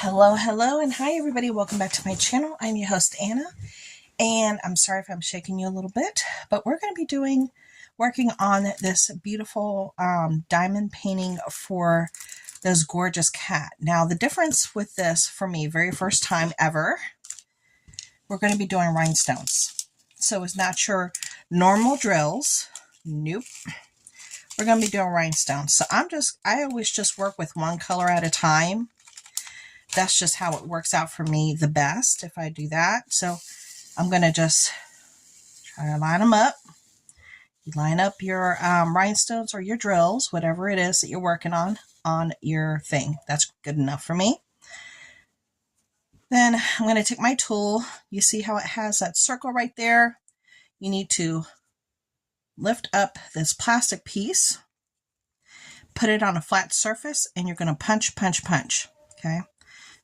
Hello, and hi everybody. Welcome back to my channel. I'm your host, Anna, and I'm sorry if I'm shaking you a little bit, but we're going to be working on this beautiful diamond painting for this gorgeous cat. Now, the difference with this for me, very first time ever, we're going to be doing rhinestones. So it's not your normal drills. Nope. We're going to be doing rhinestones. So I always just work with one color at a time. That's just how it works out for me the best if I do that. So I'm going to just try to line them up. You line up your rhinestones or your drills, whatever it is that you're working on your thing. That's good enough for me. Then I'm going to take my tool. You see how it has that circle right there? You need to lift up this plastic piece, put it on a flat surface, and you're going to punch. Okay?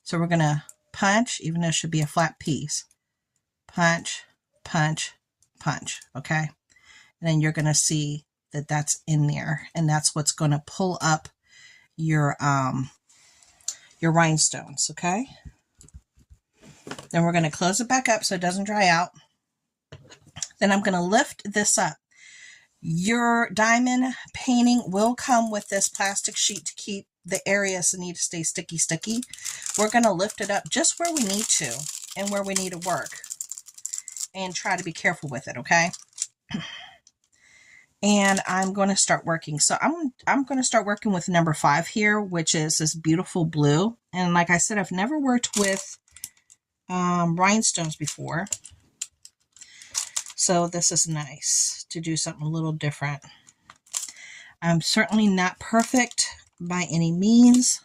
So we're going to punch, even though it should be a flat piece. Punch, okay? And then you're going to see that that's in there, and that's what's going to pull up your rhinestones, okay? Then we're going to close it back up so it doesn't dry out. Then I'm going to lift this up. Your diamond painting will come with this plastic sheet to keep the areas that need to stay sticky. We're going to lift it up just where we need to and where we need to work and try to be careful with it, okay? And I'm going to start working. So I'm going to start working with number 5 here, which is this beautiful blue. And like I said, I've never worked with rhinestones before. So this is nice to do something a little different. I'm certainly not perfect by any means.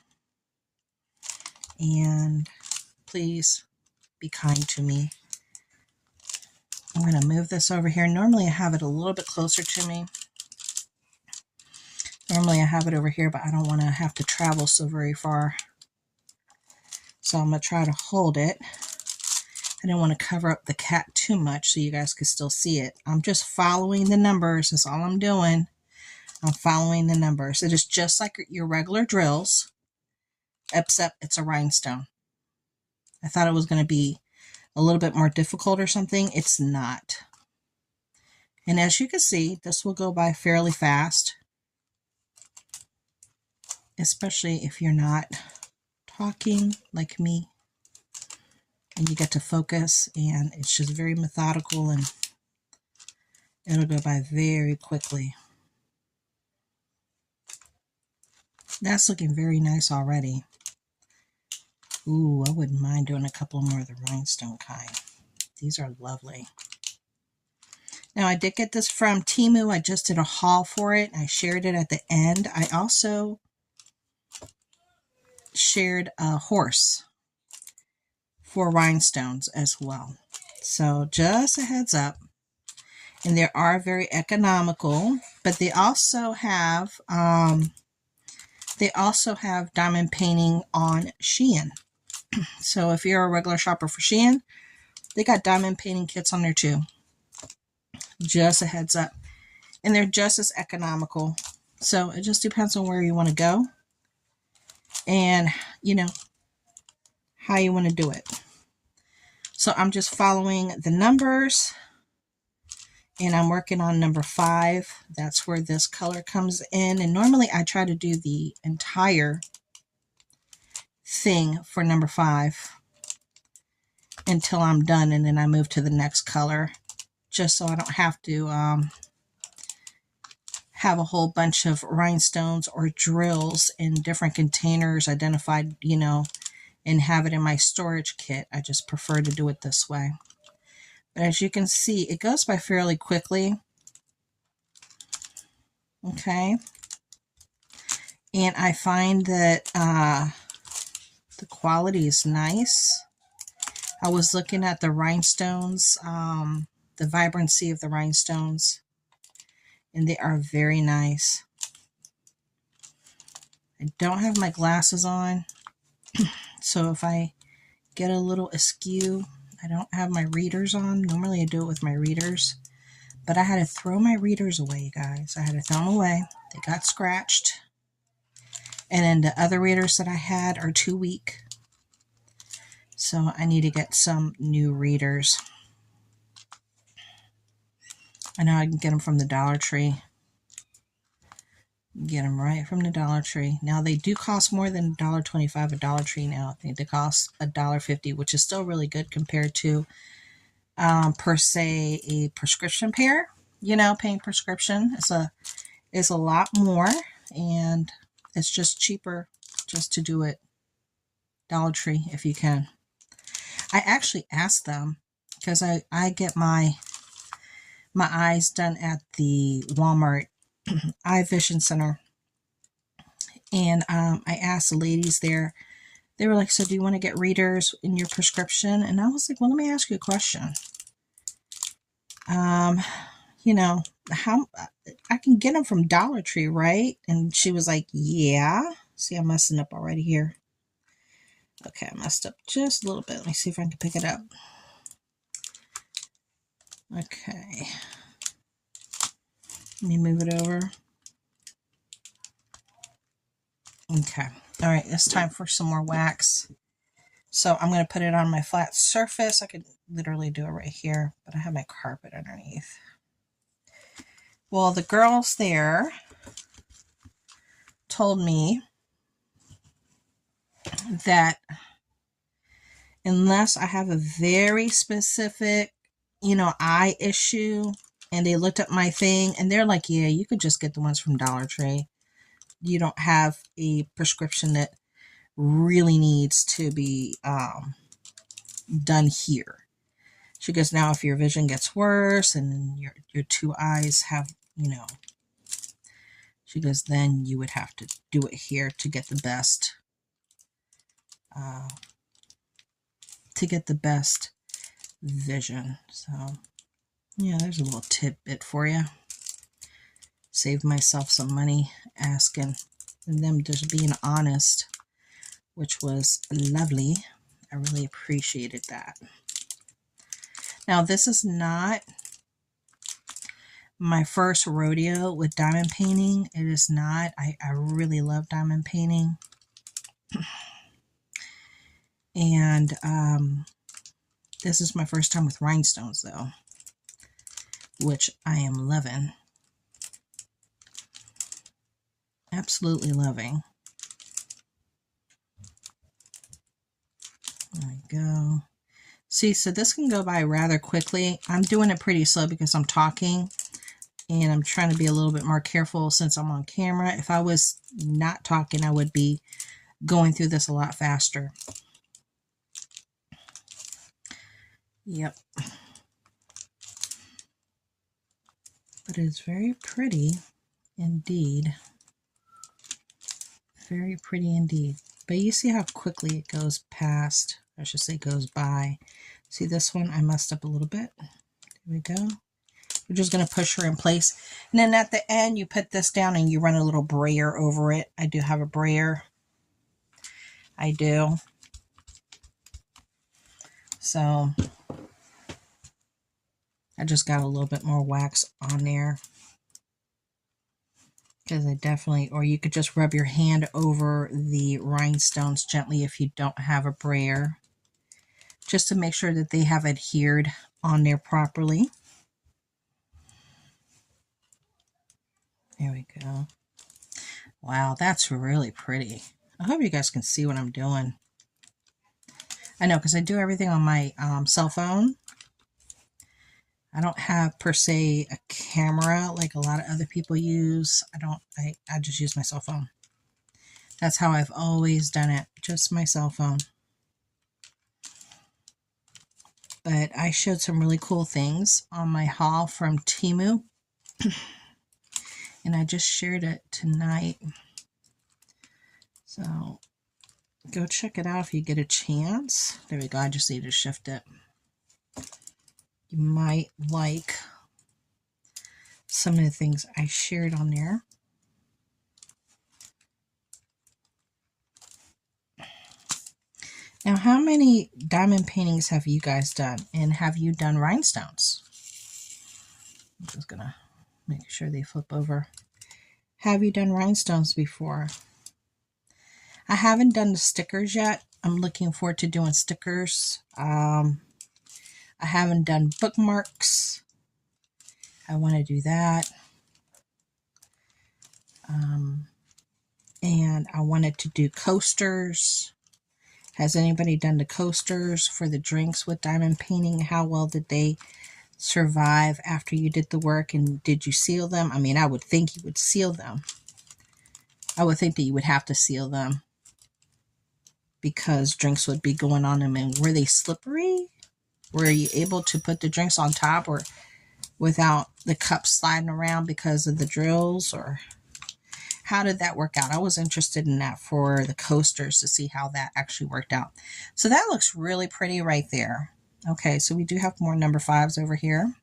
And please be kind to me. I'm going to move this over here. Normally I have it a little bit closer to me. Normally I have it over here, but I don't want to have to travel so very far. So I'm going to try to hold it. I didn't want to cover up the cat too much so you guys could still see it. I'm just following the numbers. That's all I'm doing. I'm following the numbers. It is just like your regular drills, except it's a rhinestone. I thought it was going to be a little bit more difficult or something. It's not. And as you can see, this will go by fairly fast, especially if you're not talking like me and you get to focus, and it's just very methodical and it'll go by very quickly. That's looking very nice already. Ooh, I wouldn't mind doing a couple more of the rhinestone kind. These are lovely. Now, I did get this from Temu. I just did a haul for it. I shared it at the end. I also shared a horse for rhinestones as well. So just a heads up. And they are very economical, but they also have diamond painting on Shein. So if you're a regular shopper for Shein, they got diamond painting kits on there too. Just a heads up. And they're just as economical. So it just depends on where you want to go and, you know, how you want to do it. So I'm just following the numbers and I'm working on number 5. That's where this color comes in. And normally I try to do the entire thing for number 5 until I'm done, and then I move to the next color, just so I don't have to have a whole bunch of rhinestones or drills in different containers identified, you know, and have it in my storage kit. I just prefer to do it this way. But as you can see, it goes by fairly quickly. Okay. And I find that the quality is nice. I was looking at the rhinestones, the vibrancy of the rhinestones, and they are very nice. I don't have my glasses on, so if I get a little askew, I don't have my readers on. Normally I do it with my readers, but I had to throw my readers away, you guys. I had to throw them away. They got scratched. And then the other readers that I had are too weak. So I need to get some new readers. I know I can get them from the Dollar Tree. Get them right from the Dollar Tree. Now they do cost more than $1.25 at Dollar Tree now. I think they cost $1.50, which is still really good compared to per se a prescription pair. You know, paying prescription is a lot more, and it's just cheaper just to do it Dollar Tree if you can. I actually asked them because I get my eyes done at the Walmart Eye Vision Center, and I asked the ladies there. They were like, "So do you want to get readers in your prescription?" And I was like, "Well, let me ask you a question. You know, how I can get them from Dollar Tree, right?" And she was like, "Yeah." See, I'm messing up already here. Okay, I messed up just a little bit. Let me see if I can pick it up. Okay. Let me move it over. Okay. All right, it's time for some more wax. So I'm going to put it on my flat surface. I could literally do it right here, but I have my carpet underneath. Well, the girls there told me that unless I have a very specific, you know, eye issue, and they looked at my thing and they're like, yeah, you could just get the ones from Dollar Tree. You don't have a prescription that really needs to be done here. She goes, now if your vision gets worse and your two eyes have, you know, she goes, then you would have to do it here to get the best vision. So yeah, there's a little tidbit for you. Saved myself some money asking, and them just being honest, which was lovely. I really appreciated that. Now, this is not my first rodeo with diamond painting. It is not. I really love diamond painting. And this is my first time with rhinestones, though, which I am loving. Absolutely loving. There we go. See, so this can go by rather quickly. I'm doing it pretty slow because I'm talking, and I'm trying to be a little bit more careful since I'm on camera. If I was not talking, I would be going through this a lot faster. Yep. But it's very pretty indeed. Very pretty indeed. But you see how quickly it goes past, I should say goes by. See this one? I messed up a little bit. There we go. We're just going to push her in place. And then at the end, you put this down and you run a little brayer over it. I do have a brayer. I do. So I just got a little bit more wax on there. Because I definitely, or you could just rub your hand over the rhinestones gently if you don't have a brayer, just to make sure that they have adhered on there properly. There we go. Wow, that's really pretty. I hope you guys can see what I'm doing. I know, because I do everything on my cell phone. I don't have per se a camera like a lot of other people use. I just use my cell phone. That's how I've always done it, just my cell phone. But I showed some really cool things on my haul from Temu. And I just shared it tonight. So go check it out if you get a chance. There we go, I just need to shift it. You might like some of the things I shared on there. Now, how many diamond paintings have you guys done? And have you done rhinestones? I'm just going to make sure they flip over. Have you done rhinestones before? I haven't done the stickers yet. I'm looking forward to doing stickers. I haven't done bookmarks. I want to do that. And I wanted to do coasters. Has anybody done the coasters for the drinks with diamond painting? How well did they survive after you did the work, and did you seal them? I mean, I would think you would seal them. I would think that you would have to seal them because drinks would be going on them. And were they slippery? Were you able to put the drinks on top or without the cup sliding around because of the drills, or how did that work out? I was interested in that for the coasters to see how that actually worked out. So that looks really pretty right there. Okay, so we do have more number 5s over here.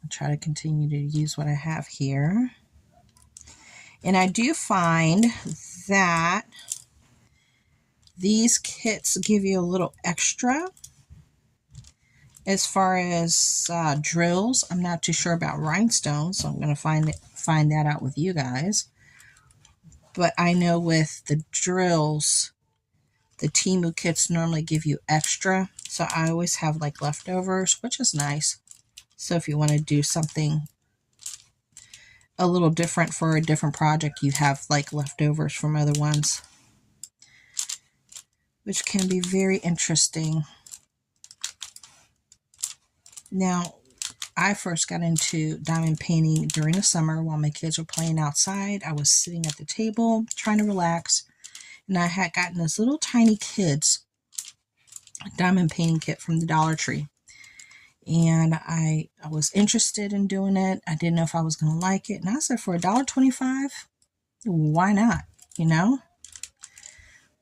I'll try to continue to use what I have here. And I do find that these kits give you a little extra as far as drills. I'm not too sure about rhinestones, so I'm going to find that out with you guys. But I know with the drills, the Temu kits normally give you extra, so I always have like leftovers, which is nice. So if you want to do something a little different for a different project, you have like leftovers from other ones, which can be very interesting. Now, I first got into diamond painting during the summer while my kids were playing outside. I was sitting at the table trying to relax, and I had gotten this little tiny kids diamond painting kit from the Dollar Tree. And I was interested in doing it. I didn't know if I was going to like it. And I said, for $1.25, why not? You know,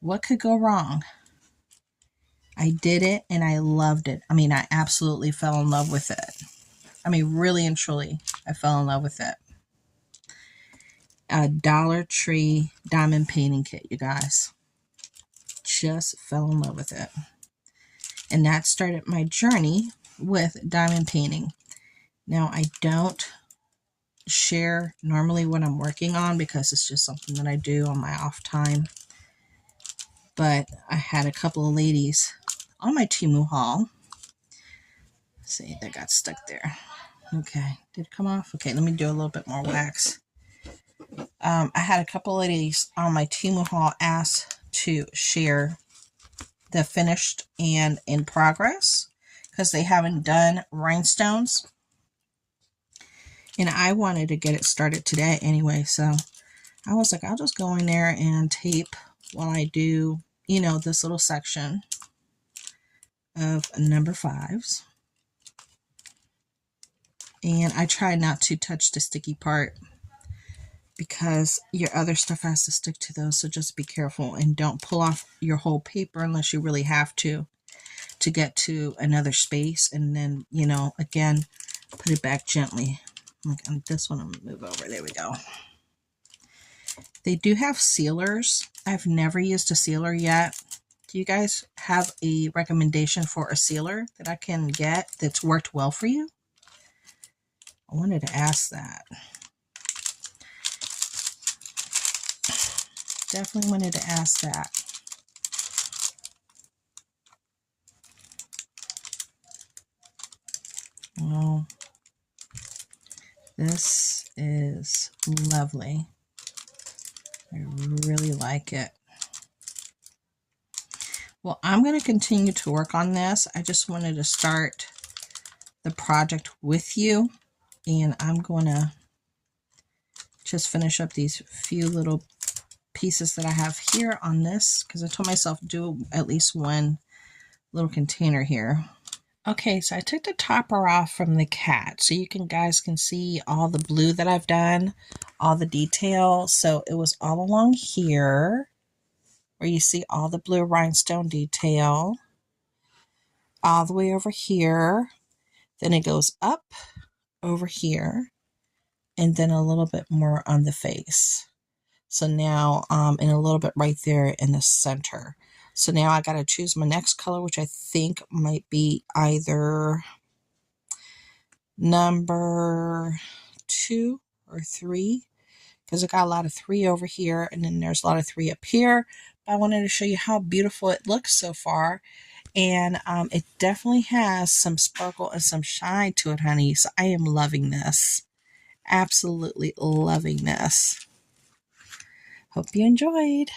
what could go wrong? I did it and I loved it. I mean, I absolutely fell in love with it. I mean, really and truly, I fell in love with it. A Dollar Tree diamond painting kit, you guys. Just fell in love with it. And that started my journey with diamond painting. Now, I don't share normally what I'm working on because it's just something that I do on my off time. But I had a couple of ladies on my Temu haul. Let's see, that got stuck there. Okay, did it come off? Okay, let me do a little bit more wax. I had a couple of ladies on my Temu haul ask to share the finished and in progress because they haven't done rhinestones. And I wanted to get it started today anyway, so I was like, I'll just go in there and tape while I do, you know, this little section of number 5s. And I try not to touch the sticky part because your other stuff has to stick to those, so just be careful and don't pull off your whole paper unless you really have to get to another space, and then, you know, again, put it back gently. Like on this one, I'm going to move over. There we go. They do have sealers. I've never used a sealer yet. Do you guys have a recommendation for a sealer that I can get that's worked well for you? I wanted to ask that. Definitely wanted to ask that. Well, this is lovely. I really like it. Well, I'm going to continue to work on this. I just wanted to start the project with you, and I'm going to just finish up these few little pieces that I have here on this because I told myself to do at least one little container here. Okay, so I took the topper off from the cat so you guys can see all the blue that I've done, all the detail. So it was all along here where you see all the blue rhinestone detail, all the way over here. Then it goes up over here, and then a little bit more on the face. So now, and a little bit right there in the center. So now I got to choose my next color, which I think might be either number 2 or 3, because I got a lot of 3 over here, and then there's a lot of 3 up here. I wanted to show you how beautiful it looks so far. And it definitely has some sparkle and some shine to it, honey. So I am loving this. Absolutely loving this. Hope you enjoyed.